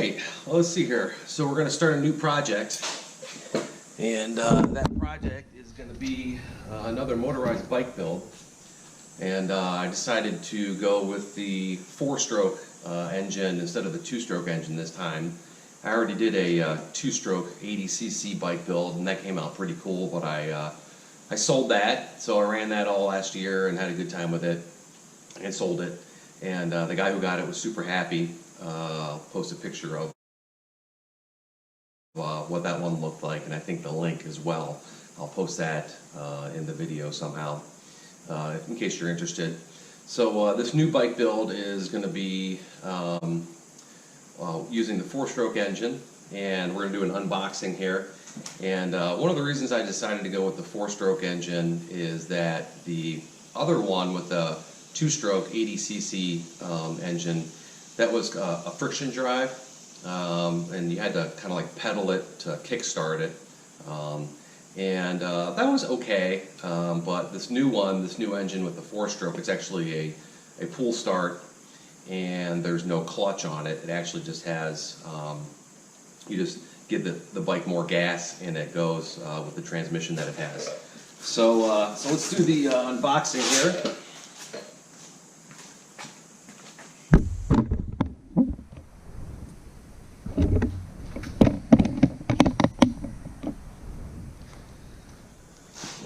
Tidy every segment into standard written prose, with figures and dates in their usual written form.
Alright, well, let's see here. So we're going to start a new project, and that project is going to be another motorized bike build. And I decided to go with the 4-stroke engine instead of the 2-stroke engine this time. I already did a 2-stroke 80cc bike build, and that came out pretty cool, but I sold that. So I ran that all last year and had a good time with it and sold it. And the guy who got it was super happy. I'll post a picture of what that one looked like, and I think the link as well. I'll post that in the video somehow, in case you're interested. So this new bike build is going to be using the 4-stroke engine, and we're going to do an unboxing here. And one of the reasons I decided to go with the 4-stroke engine is that the other one with the 2-stroke 80cc engine, that was a friction drive, and you had to kind of like pedal it to kickstart it, and that was okay. But this new engine with the 4-stroke, it's actually a pull start, and there's no clutch on it. It actually just has, you just give the bike more gas, and it goes with the transmission that it has. So let's do the unboxing here.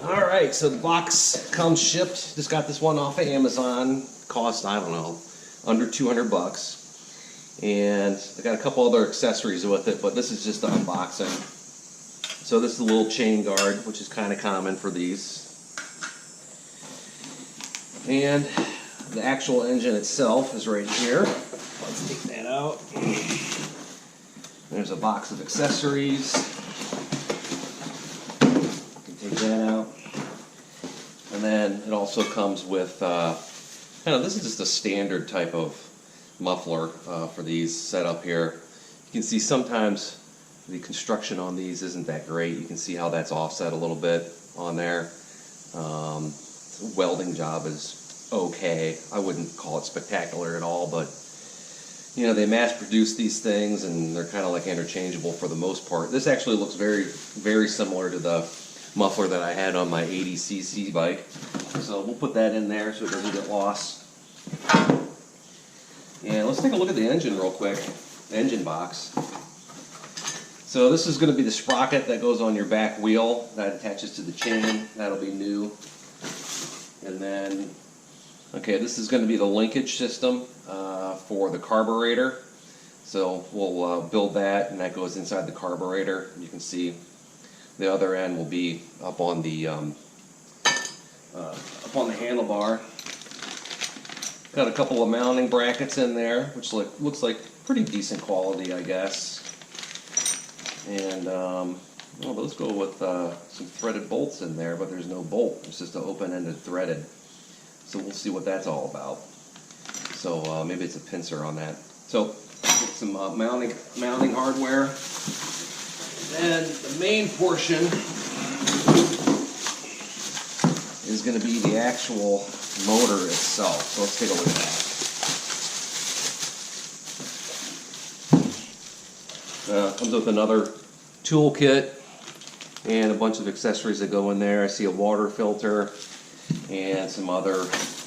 Alright, so the box comes shipped. Just got this one off of Amazon. Cost, I don't know, under 200 bucks. And I got a couple other accessories with it, but this is just the unboxing. So this is a little chain guard, which is kind of common for these. And the actual engine itself is right here. Let's take that out. There's a box of accessories. Take that out. And then it also comes with this is just a standard type of muffler for these set up here. You can see sometimes the construction on these isn't that great. You can see how that's offset a little bit on there. The welding job is okay. I wouldn't call it spectacular at all, but you know, they mass produce these things and they're kind of like interchangeable for the most part. This actually looks very, very similar to the muffler that I had on my 80cc bike. So we'll put that in there so it doesn't get lost. And let's take a look at the engine real quick, the engine box. So this is going to be the sprocket that goes on your back wheel that attaches to the chain. That'll be new. And then, okay, this is going to be the linkage system for the carburetor. So we'll build that, and that goes inside the carburetor. You can see the other end will be up on the handlebar. Got a couple of mounting brackets in there, which looks like pretty decent quality, I guess. And well, those go with some threaded bolts in there, but there's no bolt. It's just an open-ended threaded. So we'll see what that's all about. So maybe it's a pincer on that. So get some mounting hardware. And the main portion is going to be the actual motor itself. So let's take a look at that. Comes with another toolkit and a bunch of accessories that go in there. I see a water filter and some other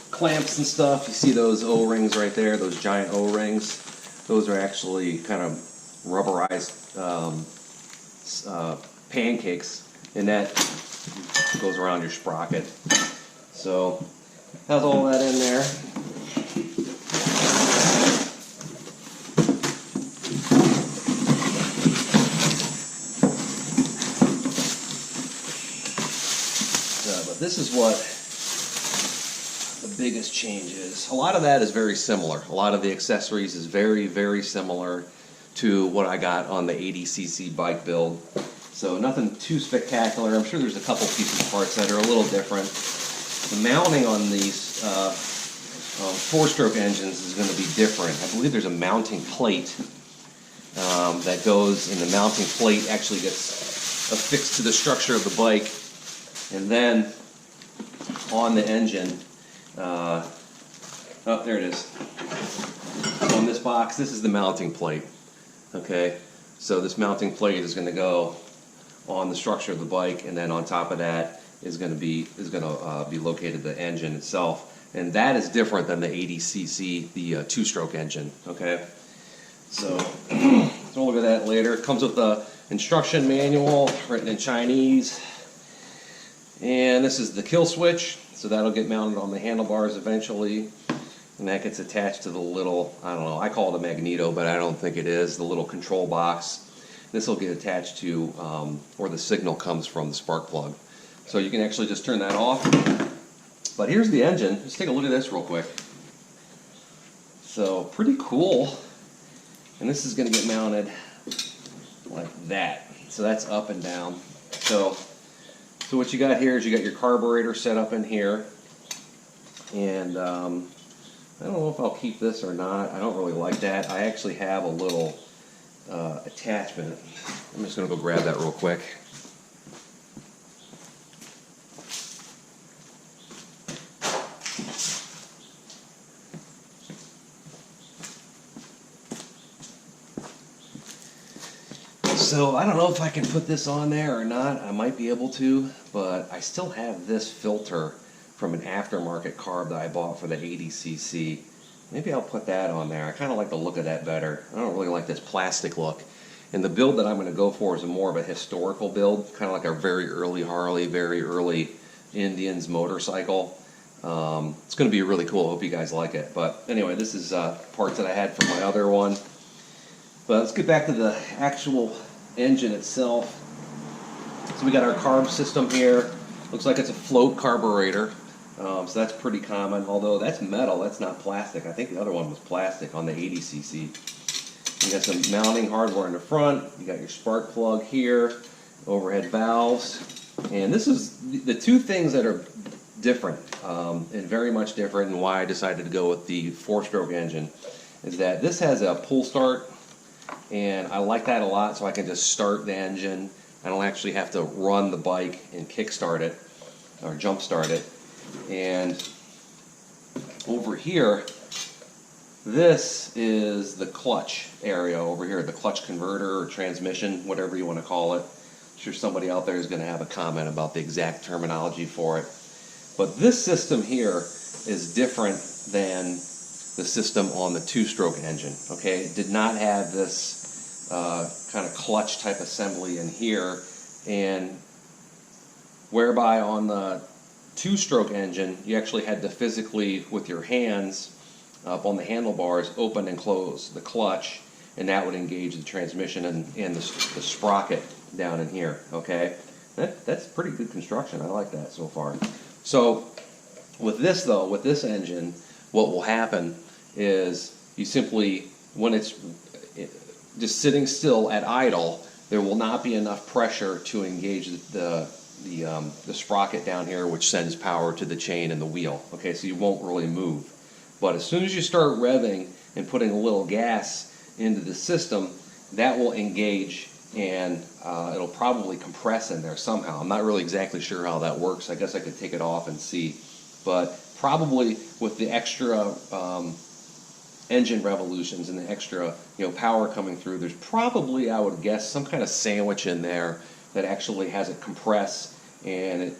clamps and stuff. You see those O-rings right there, those giant O-rings. Those are actually kind of rubberized pancakes, and that goes around your sprocket. So has all that in there. But this is what the biggest change is. A lot of that is very similar. A lot of the accessories is very, very similar to what I got on the 80cc bike build. So nothing too spectacular. I'm sure there's a couple pieces of parts that are a little different. The mounting on these 4-stroke engines is going to be different. I believe there's a mounting plate that goes, and the mounting plate actually gets affixed to the structure of the bike. And then on the engine, oh, there it is. On this box, this is the mounting plate. Okay, so this mounting plate is going to go on the structure of the bike, and then on top of that is going to be located the engine itself, and that is different than the 80cc, the two-stroke engine. Okay, so we'll look at that later. It comes with the instruction manual written in Chinese, and this is the kill switch, so that'll get mounted on the handlebars eventually, and that gets attached to the little, I don't know, I call it a magneto, but I don't think it is, the little control box. This will get attached to where the signal comes from, the spark plug. So you can actually just turn that off. But here's the engine. Let's take a look at this real quick. So pretty cool. And this is going to get mounted like that. So that's up and down. So what you got here is you got your carburetor set up in here. And I don't know if I'll keep this or not. I don't really like that. I actually have a little attachment. I'm just going to go grab that real quick. So I don't know if I can put this on there or not. I might be able to, but I still have this filter from an aftermarket carb that I bought for the 80cc. Maybe I'll put that on there. I kind of like the look of that better. I don't really like this plastic look. And the build that I'm going to go for is more of a historical build, kind of like our very early Harley, very early Indians motorcycle. It's going to be really cool. I hope you guys like it. But anyway, this is parts that I had from my other one. But let's get back to the actual engine itself. So we got our carb system here. Looks like it's a float carburetor. So that's pretty common, although that's metal, that's not plastic. I think the other one was plastic on the 80cc. You got some mounting hardware in the front. You got your spark plug here, overhead valves. And this is the two things that are different, and very much different, and why I decided to go with the four-stroke engine, is that this has a pull start, and I like that a lot, so I can just start the engine. I don't actually have to run the bike and kick start it, or jump start it. And over here, this is the clutch area over here, the clutch converter or transmission, whatever you want to call it. I'm sure somebody out there is going to have a comment about the exact terminology for it. But this system here is different than the system on the two-stroke engine. Okay, it did not have this kind of clutch type assembly in here, and whereby on the two-stroke engine, you actually had to physically, with your hands up on the handlebars, open and close the clutch, and that would engage the transmission and the sprocket down in here. Okay, that's pretty good construction. I like that so far. So with this though, with this engine, what will happen is you simply, when it's just sitting still at idle, there will not be enough pressure to engage the sprocket down here, which sends power to the chain and the wheel. Okay, so you won't really move. But as soon as you start revving and putting a little gas into the system, that will engage, and it'll probably compress in there somehow. I'm not really exactly sure how that works. I guess I could take it off and see. But probably with the extra engine revolutions and the extra power coming through, there's probably, I would guess, some kind of sandwich in there that actually has it compress, and it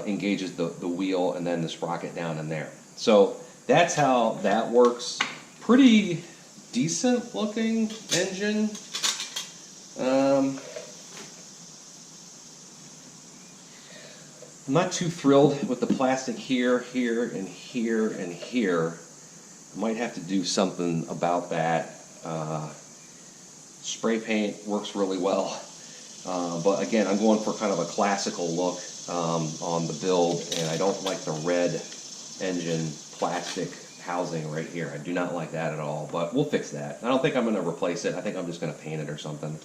engages the wheel and then the sprocket down in there. So that's how that works. Pretty decent looking engine. I'm not too thrilled with the plastic here, and here, and here. I might have to do something about that. Spray paint works really well. But again, I'm going for kind of a classical look on the build, and I don't like the red engine plastic housing right here. I do not like that at all, but we'll fix that. I don't think I'm going to replace it. I think I'm just going to paint it or something.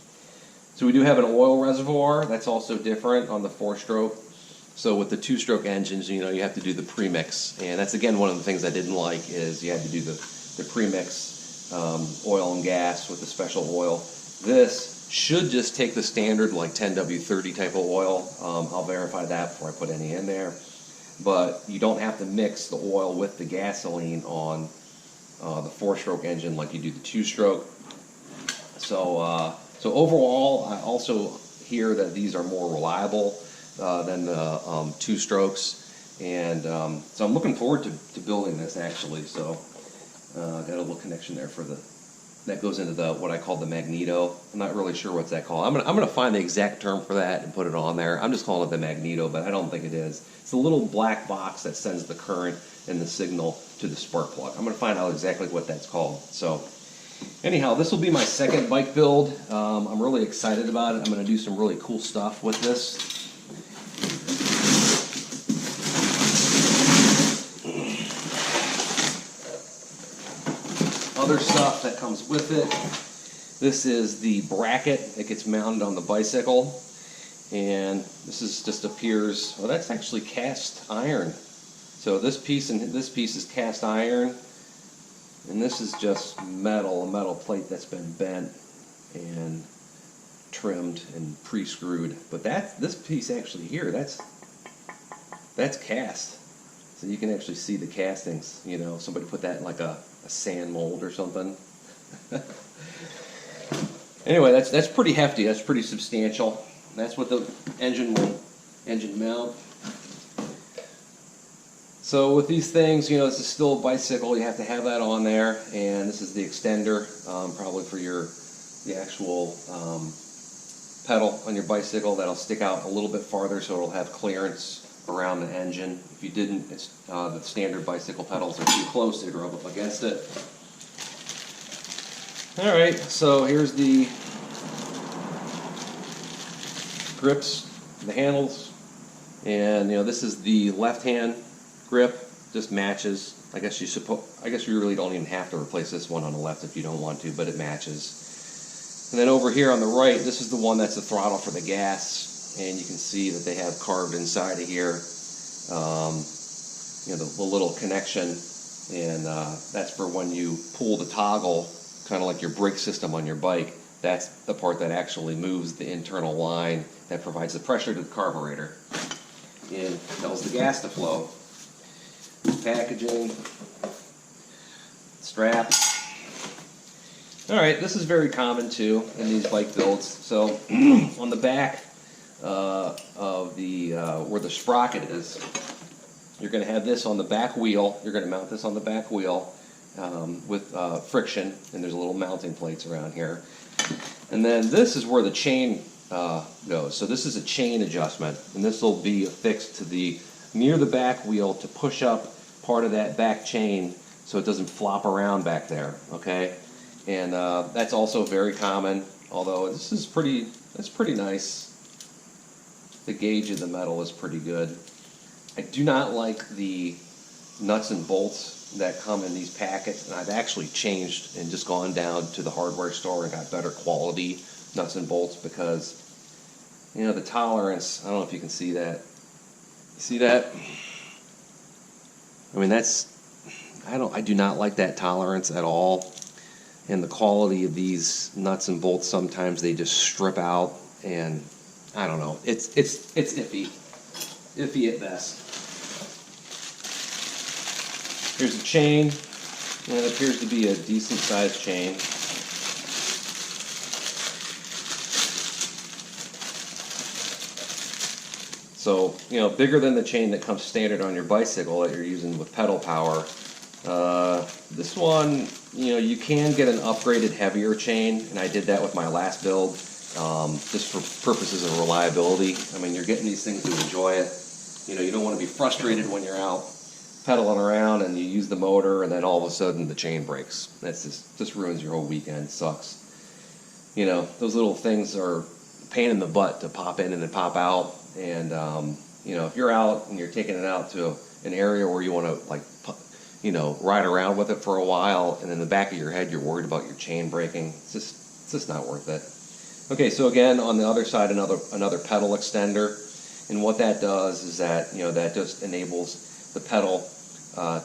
So we do have an oil reservoir. That's also different on the four-stroke. So with the two-stroke engines, you have to do the premix, and that's again one of the things I didn't like, is you had to do the premix oil and gas with the special oil. This should just take the standard like 10W30 type of oil. I'll verify that before I put any in there. But you don't have to mix the oil with the gasoline on the four-stroke engine like you do the two-stroke. So overall, I also hear that these are more reliable than the two strokes, and so I'm looking forward to building this actually. So got a little connection there for that goes into the what I call the magneto. I'm not really sure what's that called. I'm gonna find the exact term for that and put it on there. I'm just calling it the magneto, but I don't think it is. It's a little black box that sends the current and the signal to the spark plug. I'm gonna find out exactly what that's called. So anyhow, this will be my second bike build. I'm really excited about it. I'm gonna do some really cool stuff with this. Other stuff that comes with it. This is the bracket that gets mounted on the bicycle, and this is just appears. Well, that's actually cast iron. So this piece and this piece is cast iron, and this is just metal, a metal plate that's been bent and trimmed and pre-screwed. But this piece actually here, that's cast. So you can actually see the castings. You know, somebody put that in like a sand mold or something. Anyway, that's pretty hefty. That's pretty substantial. That's what the engine mount. So with these things, you know, this is still a bicycle. You have to have that on there, and this is the extender, probably for the actual pedal on your bicycle. That'll stick out a little bit farther, so it'll have clearance around the engine. If you didn't, the standard bicycle pedals are too close, they'd rub up against it. Alright, so here's the grips, the handles, and you know, this is the left hand grip, just matches. I guess you really don't even have to replace this one on the left if you don't want to, but it matches. And then over here on the right, this is the one that's the throttle for the gas. And you can see that they have carved inside of here, you know, the little connection, and that's for when you pull the toggle, kind of like your brake system on your bike. That's the part that actually moves the internal line that provides the pressure to the carburetor and tells the gas to flow. Packaging, straps. All right, this is very common too in these bike builds. So on the back of the where the sprocket is, you're going to have this on the back wheel. You're going to mount this on the back wheel with friction, and there's a little mounting plates around here. And then this is where the chain goes. So this is a chain adjustment, and this will be affixed to near the back wheel to push up part of that back chain so it doesn't flop around back there. Okay, and that's also very common. Although that's pretty nice. The gauge of the metal is pretty good. I do not like the nuts and bolts that come in these packets, and I've actually changed and just gone down to the hardware store and got better quality nuts and bolts because, you know, the tolerance, I don't know if you can see that. See that? I mean, I do not like that tolerance at all. And the quality of these nuts and bolts, sometimes they just strip out, and I don't know. It's iffy at best. Here's the chain, and it appears to be a decent sized chain. So, you know, bigger than the chain that comes standard on your bicycle that you're using with pedal power. This one, you know, you can get an upgraded heavier chain, and I did that with my last build. Just for purposes of reliability. I mean, you're getting these things to enjoy it. You know, you don't want to be frustrated when you're out pedaling around and you use the motor and then all of a sudden the chain breaks. That's just ruins your whole weekend. Sucks. You know, those little things are a pain in the butt to pop in and then pop out. And you know, if you're out and you're taking it out to an area where you want to, like, you know, ride around with it for a while, and in the back of your head you're worried about your chain breaking, it's just not worth it. Okay, so again, on the other side, another pedal extender, and what that does is that, you know, that just enables the pedal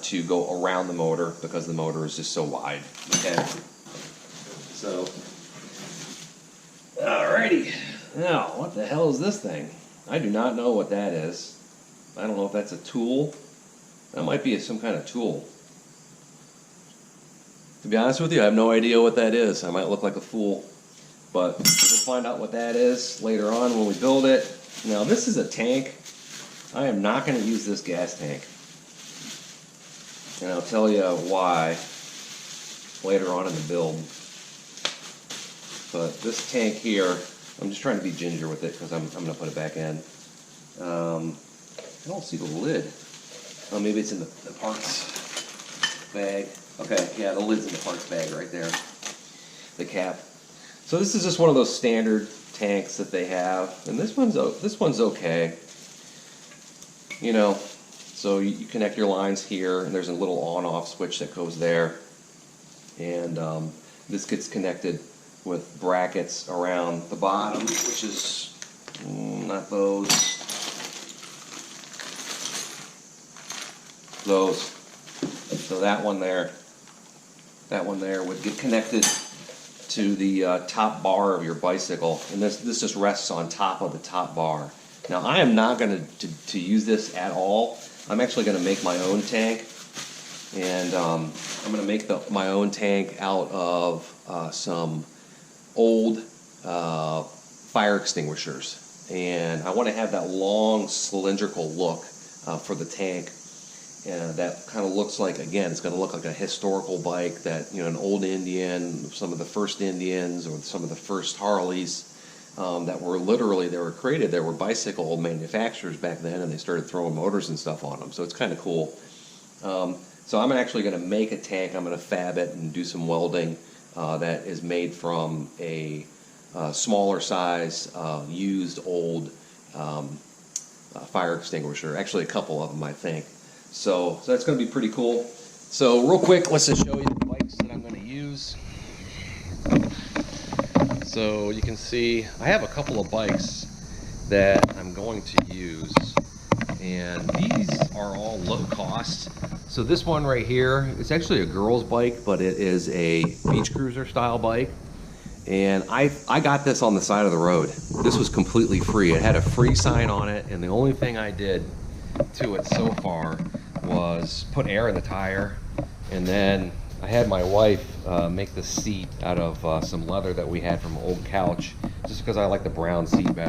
to go around the motor because the motor is just so wide. Okay, so alrighty, now what the hell is this thing? I do not know what that is. I don't know if that's a tool. That might be some kind of tool. To be honest with you, I have no idea what that is. I might look like a fool. but we'll find out what that is later on when we build it. Now this is a tank. I am not going to use this gas tank, and I'll tell you why later on in the build. But this tank here, I'm just trying to be ginger with it because I'm going to put it back in. I don't see the lid. Oh, maybe it's in the parts bag. Okay, yeah, the lid's in the parts bag right there. The cap. So this is just one of those standard tanks that they have, and this one's okay. You know, so you connect your lines here, and there's a little on-off switch that goes there, and this gets connected with brackets around the bottom, which is not those. So that one there would get connected to the top bar of your bicycle, and this just rests on top of the top bar. Now I am not going to use this at all. I'm actually going to make my own tank, and I'm going to make my own tank out of some old fire extinguishers, and I want to have that long cylindrical look for the tank. That kind of looks like, again, it's going to look like a historical bike that, you know, an old Indian, some of the first Indians or some of the first Harleys that were literally, they were created, there were bicycle manufacturers back then, and they started throwing motors and stuff on them, so it's kind of cool. So I'm actually going to make a tank. I'm going to fab it and do some welding that is made from a smaller size used old fire extinguisher, actually a couple of them I think. So that's going to be pretty cool. So real quick, let's just show you the bikes that I'm going to use. So you can see I have a couple of bikes that I'm going to use, and these are all low cost. So this one right here, it's actually a girl's bike, but it is a beach cruiser style bike. And I got this on the side of the road. This was completely free. It had a free sign on it, and the only thing I did to it so far was put air in the tire, and then I had my wife make the seat out of some leather that we had from an old couch, just because I like the brown seat better.